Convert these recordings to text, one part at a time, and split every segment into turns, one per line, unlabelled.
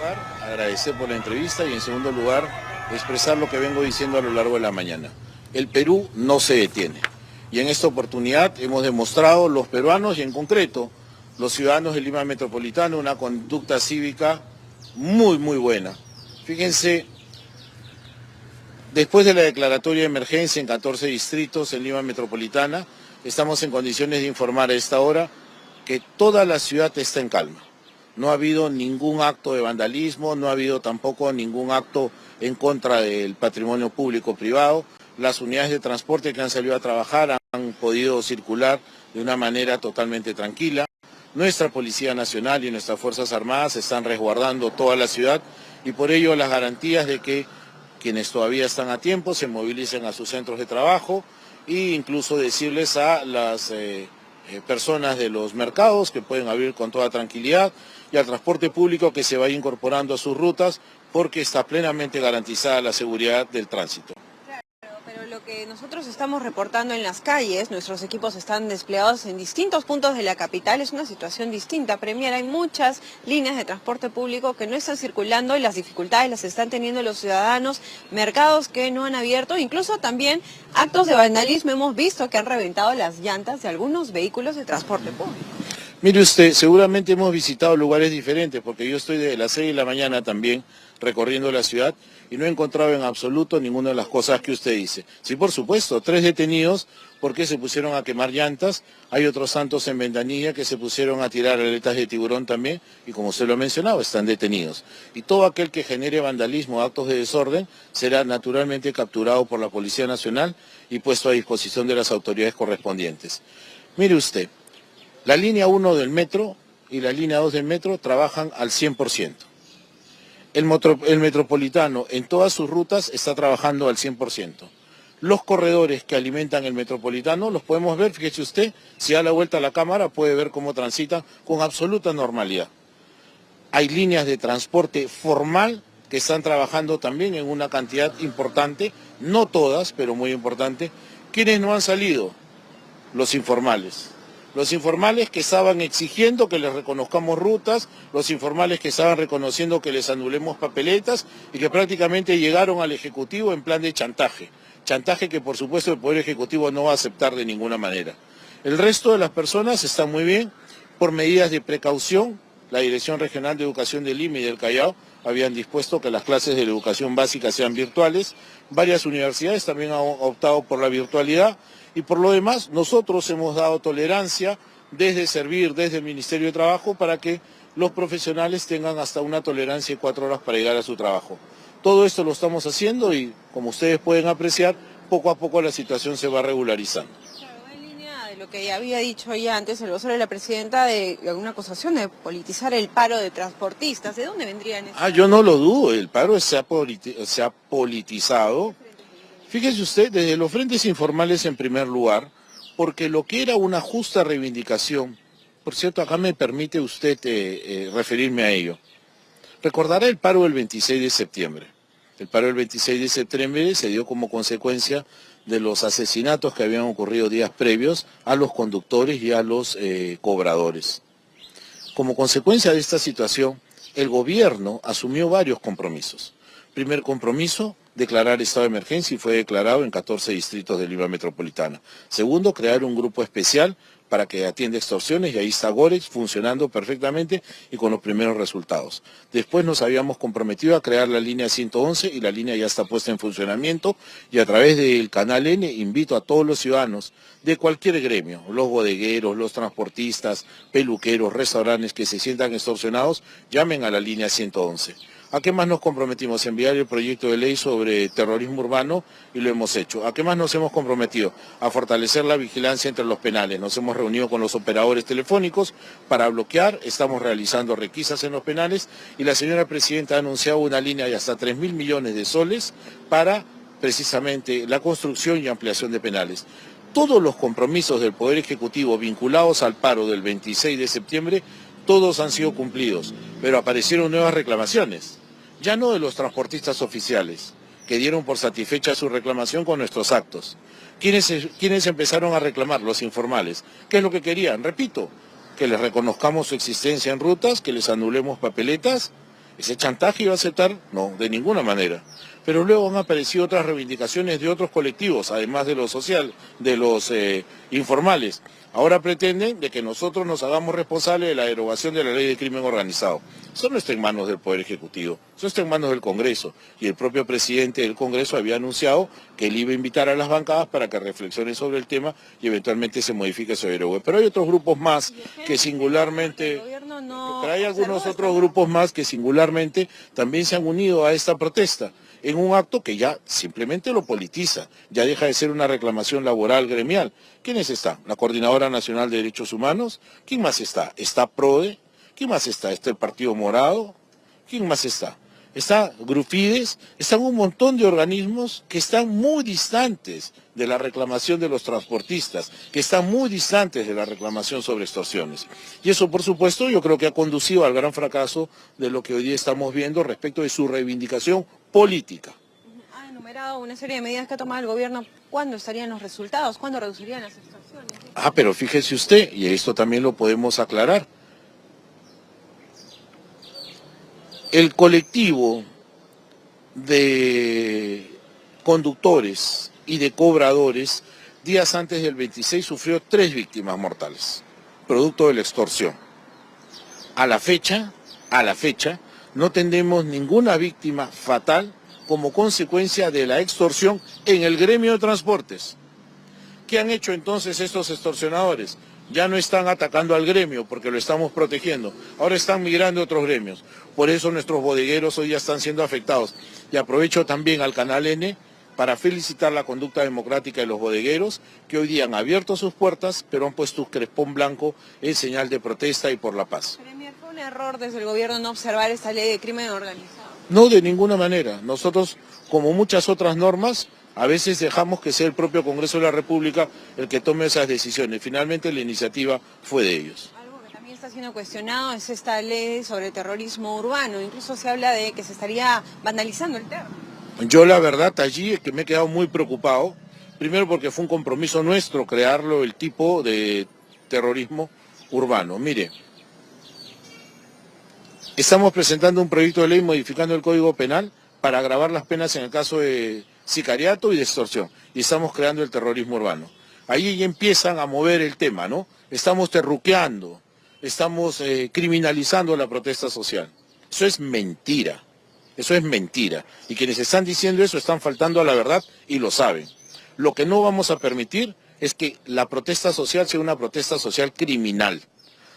lugar, agradecer por la entrevista y en segundo lugar, expresar lo que vengo diciendo a lo largo de la mañana. El Perú no se detiene y en esta oportunidad hemos demostrado los peruanos y en concreto los ciudadanos de Lima Metropolitana una conducta cívica muy buena. Fíjense, después de la declaratoria de emergencia en 14 distritos en Lima Metropolitana, estamos en condiciones de informar a esta hora que toda la ciudad está en calma. No ha habido ningún acto de vandalismo, no ha habido tampoco ningún acto en contra del patrimonio público-privado. Las unidades de transporte que han salido a trabajar han podido circular de una manera totalmente tranquila. Nuestra Policía Nacional y nuestras Fuerzas Armadas están resguardando toda la ciudad y por ello las garantías de que quienes todavía están a tiempo se movilicen a sus centros de trabajo e incluso decirles a las personas de los mercados que pueden abrir con toda tranquilidad y al transporte público que se vaya incorporando a sus rutas porque está plenamente garantizada la seguridad del tránsito.
Pero lo que nosotros estamos reportando en las calles, nuestros equipos están desplegados en distintos puntos de la capital, es una situación distinta. Premier, hay muchas líneas de transporte público que no están circulando y las dificultades las están teniendo los ciudadanos, mercados que no han abierto, incluso también actos de vandalismo hemos visto que han reventado las llantas de algunos vehículos de transporte público.
Mire usted, seguramente hemos visitado lugares diferentes porque yo estoy desde las 6 de la mañana también recorriendo la ciudad y no he encontrado en absoluto ninguna de las cosas que usted dice. Sí, por supuesto, 3 detenidos porque se pusieron a quemar llantas, hay otros santos en Ventanilla que se pusieron a tirar aletas de tiburón también y como usted lo ha mencionado, están detenidos. Y todo aquel que genere vandalismo, actos de desorden, será naturalmente capturado por la Policía Nacional y puesto a disposición de las autoridades correspondientes. Mire usted, la línea 1 del metro y la línea 2 del metro trabajan al 100%. El metropolitano en todas sus rutas está trabajando al 100%. Los corredores que alimentan el metropolitano los podemos ver, fíjese usted, si da la vuelta a la cámara puede ver cómo transitan con absoluta normalidad. Hay líneas de transporte formal que están trabajando también en una cantidad importante, no todas, pero muy importante. ¿Quiénes no han salido? Los informales. Los informales que estaban exigiendo que les reconozcamos rutas, los informales que estaban reconociendo que les anulemos papeletas y que prácticamente llegaron al Ejecutivo en plan de chantaje. Chantaje que por supuesto el Poder Ejecutivo no va a aceptar de ninguna manera. El resto de las personas están muy bien por medidas de precaución. La Dirección Regional de Educación de Lima y del Callao habían dispuesto que las clases de la educación básica sean virtuales. Varias universidades también han optado por la virtualidad. Y por lo demás, nosotros hemos dado tolerancia desde el Ministerio de Trabajo para que los profesionales tengan hasta una tolerancia de 4 horas para llegar a su trabajo. Todo esto lo estamos haciendo y, como ustedes pueden apreciar, poco a poco la situación se va regularizando.
Claro, en línea de lo que había dicho ya antes el vocero de la presidenta de alguna acusación de politizar el paro de transportistas, ¿de dónde vendrían esas?
Yo no lo dudo, el paro se ha politizado. Fíjese usted, desde los frentes informales en primer lugar, porque lo que era una justa reivindicación, por cierto, acá me permite usted referirme a ello. Recordará el paro del 26 de septiembre. El paro del 26 de septiembre se dio como consecuencia de los asesinatos que habían ocurrido días previos a los conductores y a los cobradores. Como consecuencia de esta situación, el gobierno asumió varios compromisos. Primer compromiso, declarar estado de emergencia y fue declarado en 14 distritos de Lima Metropolitana. Segundo, crear un grupo especial para que atienda extorsiones y ahí está Gorex funcionando perfectamente y con los primeros resultados. Después nos habíamos comprometido a crear la línea 111 y la línea ya está puesta en funcionamiento y a través del Canal N invito a todos los ciudadanos de cualquier gremio, los bodegueros, los transportistas, peluqueros, restaurantes que se sientan extorsionados, llamen a la línea 111. ¿A qué más nos comprometimos? Enviar el proyecto de ley sobre terrorismo urbano y lo hemos hecho. ¿A qué más nos hemos comprometido? A fortalecer la vigilancia entre los penales. Nos hemos reunido con los operadores telefónicos para bloquear, estamos realizando requisas en los penales y la señora presidenta ha anunciado una línea de hasta 3.000 millones de soles para precisamente la construcción y ampliación de penales. Todos los compromisos del Poder Ejecutivo vinculados al paro del 26 de septiembre, todos han sido cumplidos, pero aparecieron nuevas reclamaciones. Ya no de los transportistas oficiales, que dieron por satisfecha su reclamación con nuestros actos. ¿Quiénes empezaron a reclamar? Los informales. ¿Qué es lo que querían? Repito, que les reconozcamos su existencia en rutas, que les anulemos papeletas ¿Ese chantaje iba a aceptar? No, de ninguna manera. Pero luego han aparecido otras reivindicaciones de otros colectivos, además de los social, de los informales. Ahora pretenden de que nosotros nos hagamos responsables de la derogación de la ley de crimen organizado. Eso no está en manos del Poder Ejecutivo, eso está en manos del Congreso. Y el propio presidente del Congreso había anunciado que él iba a invitar a las bancadas para que reflexionen sobre el tema y eventualmente se modifique ese derogue. Pero hay otros grupos más que singularmente... Pero hay algunos otros grupos más que singularmente también se han unido a esta protesta en un acto que ya simplemente lo politiza, ya deja de ser una reclamación laboral gremial. ¿Quiénes están? La Coordinadora Nacional de Derechos Humanos. ¿Quién más está? ¿Está PRODE? ¿Quién más está? ¿Está el Partido Morado? ¿Quién más está? Está Grufides, están un montón de organismos que están muy distantes de la reclamación de los transportistas, que están muy distantes de la reclamación sobre extorsiones. Y eso, por supuesto, yo creo que ha conducido al gran fracaso de lo que hoy día estamos viendo respecto de su reivindicación política.
Ha enumerado una serie de medidas que ha tomado el gobierno. ¿Cuándo estarían los resultados? ¿Cuándo reducirían las extorsiones?
Pero fíjese usted, y esto también lo podemos aclarar, el colectivo de conductores y de cobradores, días antes del 26 sufrió 3 víctimas mortales, producto de la extorsión. A la fecha, no tenemos ninguna víctima fatal como consecuencia de la extorsión en el gremio de transportes. ¿Qué han hecho entonces estos extorsionadores? Ya no están atacando al gremio porque lo estamos protegiendo, ahora están migrando a otros gremios. Por eso nuestros bodegueros hoy ya están siendo afectados. Y aprovecho también al Canal N para felicitar la conducta democrática de los bodegueros que hoy día han abierto sus puertas, pero han puesto un crespón blanco en señal de protesta y por la paz.
Premier, ¿fue un error desde el gobierno no observar esta ley de crimen organizado?
No, de ninguna manera. Nosotros, como muchas otras normas, a veces dejamos que sea el propio Congreso de la República el que tome esas decisiones. Finalmente la iniciativa fue de ellos.
Algo que también está siendo cuestionado es esta ley sobre terrorismo urbano. Incluso se habla de que se estaría vandalizando el terreno.
Yo la verdad allí es que me he quedado muy preocupado. Primero porque fue un compromiso nuestro crearlo el tipo de terrorismo urbano. Mire, estamos presentando un proyecto de ley modificando el Código Penal para agravar las penas en el caso de sicariato y de extorsión. Y estamos creando el terrorismo urbano. Ahí ya empiezan a mover el tema, ¿no? Estamos terruqueando, estamos criminalizando la protesta social. Eso es mentira. Eso es mentira. Y quienes están diciendo eso están faltando a la verdad y lo saben. Lo que no vamos a permitir es que la protesta social sea una protesta social criminal.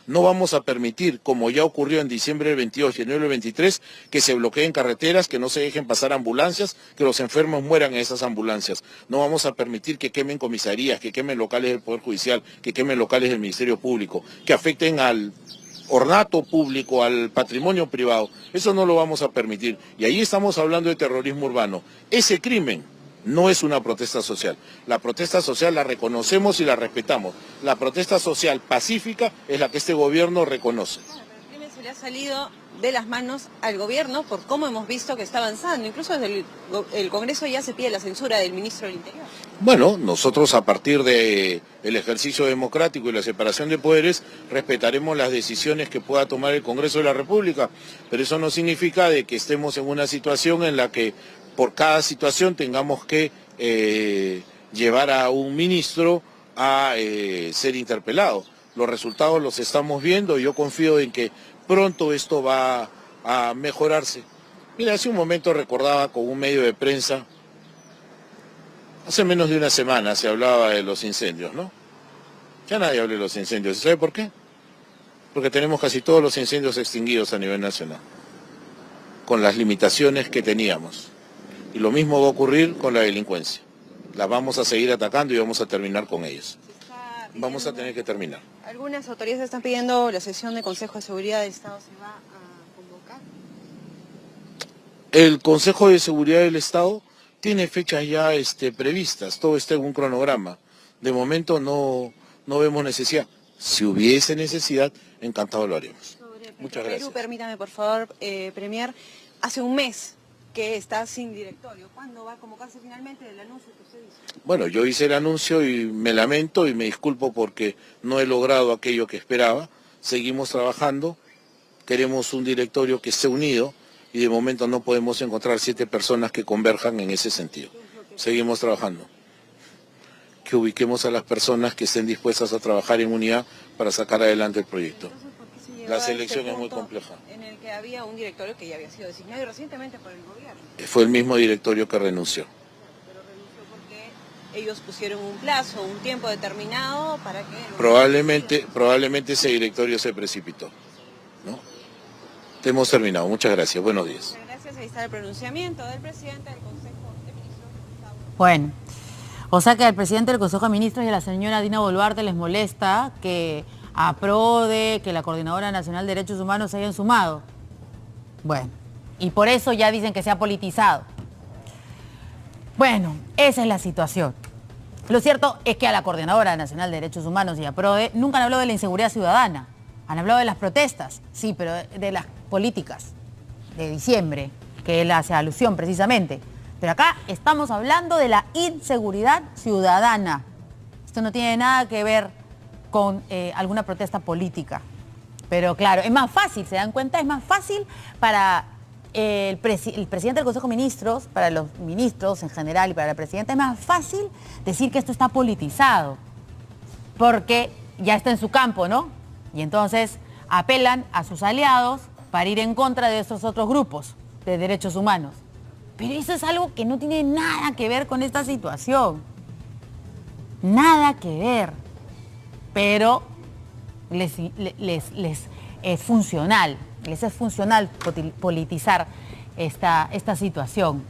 No vamos a permitir, como ya ocurrió en diciembre del 22 y enero del 23, que se bloqueen carreteras, que no se dejen pasar ambulancias, que los enfermos mueran en esas ambulancias. No vamos a permitir que quemen comisarías, que quemen locales del Poder Judicial, que quemen locales del Ministerio Público, que afecten al ornato público, al patrimonio privado. Eso no lo vamos a permitir. Y ahí estamos hablando de terrorismo urbano. Ese crimen no es una protesta social. La protesta social la reconocemos y la respetamos. La protesta social pacífica es la que este gobierno reconoce.
Claro, pero el crimen se le ha salido de las manos al gobierno por cómo hemos visto que está avanzando. Incluso desde el Congreso ya se pide la censura del ministro del Interior.
Bueno, nosotros a partir del ejercicio democrático y la separación de poderes respetaremos las decisiones que pueda tomar el Congreso de la República, pero eso no significa de que estemos en una situación en la que por cada situación tengamos que llevar a un ministro a ser interpelado. Los resultados los estamos viendo y yo confío en que pronto esto va a mejorarse. Mira, hace un momento recordaba con un medio de prensa, hace menos de una semana se hablaba de los incendios, ¿no? Ya nadie habla de los incendios. ¿Sabe por qué? Porque tenemos casi todos los incendios extinguidos a nivel nacional, con las limitaciones que teníamos. Y lo mismo va a ocurrir con la delincuencia. La vamos a seguir atacando y vamos a terminar con ellos. Vamos a tener que terminar.
Algunas autoridades están pidiendo la sesión del Consejo de Seguridad del Estado. ¿Se va a convocar?
El Consejo de Seguridad del Estado tiene fechas ya previstas, todo está en un cronograma. De momento no vemos necesidad. Si hubiese necesidad, encantado lo haremos. Muchas gracias.
Perú, permítame por favor, Premier, hace un mes que está sin directorio. ¿Cuándo va a convocarse finalmente el anuncio que usted hizo?
Bueno, yo hice el anuncio y me lamento y me disculpo porque no he logrado aquello que esperaba. Seguimos trabajando, queremos un directorio que esté unido, y de momento no podemos encontrar 7 personas que converjan en ese sentido. Seguimos trabajando. Que ubiquemos a las personas que estén dispuestas a trabajar en unidad para sacar adelante el proyecto. La selección es muy compleja.
En el que había un directorio que ya había sido designado recientemente por el gobierno.
Fue el mismo directorio que renunció.
Pero renunció porque ellos pusieron un plazo, un tiempo determinado para que...
Probablemente ese directorio se precipitó, ¿no? Hemos terminado. Muchas gracias. Buenos días.
Muchas gracias. Ahí está el pronunciamiento del presidente del Consejo de Ministros.
Bueno, o sea que al presidente del Consejo de Ministros y a la señora Dina Boluarte les molesta que a PRODE, que la Coordinadora Nacional de Derechos Humanos se hayan sumado. Bueno, y por eso ya dicen que se ha politizado. Bueno, esa es la situación. Lo cierto es que a la Coordinadora Nacional de Derechos Humanos y a PRODE nunca han hablado de la inseguridad ciudadana. Han hablado de las protestas, sí, pero de las políticas de diciembre, que él hace alusión precisamente. Pero acá estamos hablando de la inseguridad ciudadana. Esto no tiene nada que ver con alguna protesta política. Pero claro, es más fácil, ¿se dan cuenta? Es más fácil para el presidente del Consejo de Ministros, para los ministros en general y para la presidenta, es más fácil decir que esto está politizado, porque ya está en su campo, ¿no? Y entonces apelan a sus aliados para ir en contra de esos otros grupos de derechos humanos. Pero eso es algo que no tiene nada que ver con esta situación. Nada que ver. Pero les es funcional, les es funcional politizar esta situación.